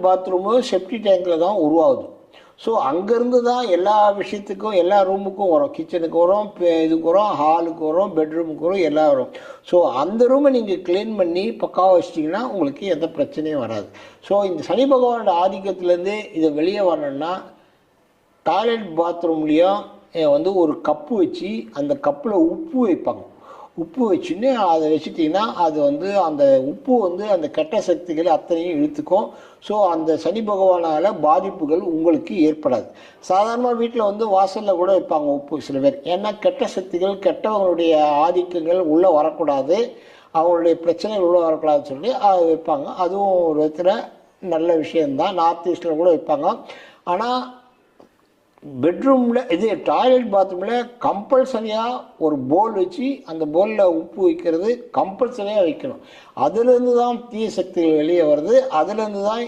Bathroom செப்டி டேங்கில் தான் உருவாகுது. ஸோ அங்கேருந்து தான் எல்லா விஷயத்துக்கும் எல்லா ரூமுக்கும் வரும். கிச்சனுக்கு வரும், இதுக்கு வரும், ஹாலுக்கு வரும், பெட்ரூமுக்கு வரும், எல்லாம் வரும். ஸோ அந்த ரூமை நீங்கள் க்ளீன் பண்ணி பக்காவாக வச்சிட்டிங்கன்னா உங்களுக்கு எந்த பிரச்சனையும் வராது. ஸோ இந்த சனி பகவானோட ஆதிக்கத்துலேருந்து இதை வெளியே வரணும்னா டாய்லெட் பாத்ரூம்லேயும் ஒரு கப்பு வச்சு அந்த கப்பில் உப்பு வைப்பாங்க. உப்பு வச்சுன்னு அதை வச்சுட்டிங்கன்னா அது அந்த உப்பு அந்த கெட்ட சக்திகளை அத்தனையும் இழுத்துக்கும். ஸோ அந்த சனி பகவானால் பாதிப்புகள் உங்களுக்கு ஏற்படாது. சாதாரணமாக வீட்டில் வாசலில் கூட வைப்பாங்க உப்பு சில பேர். ஏன்னா கெட்ட சக்திகள் கெட்டவங்களுடைய ஆதிக்கங்கள் உள்ளே வரக்கூடாது, அவங்களுடைய பிரச்சனைகள் உள்ளே வரக்கூடாதுன்னு சொல்லி அதை வைப்பாங்க. அதுவும் ஒரு விதத்தில் நல்ல விஷயந்தான். நார்த் ஈஸ்டில் கூட வைப்பாங்க. ஆனால் பெட்ரூமில் டாய்லெட் பாத்ரூமில் கம்பல்சரியாக ஒரு போல் வச்சு அந்த போலில் உப்பு வைக்கிறது கம்பல்சரியாக வைக்கணும். அதுலேருந்து தான் தீய சக்திகள் வெளியே வருது. அதுலேருந்து தான்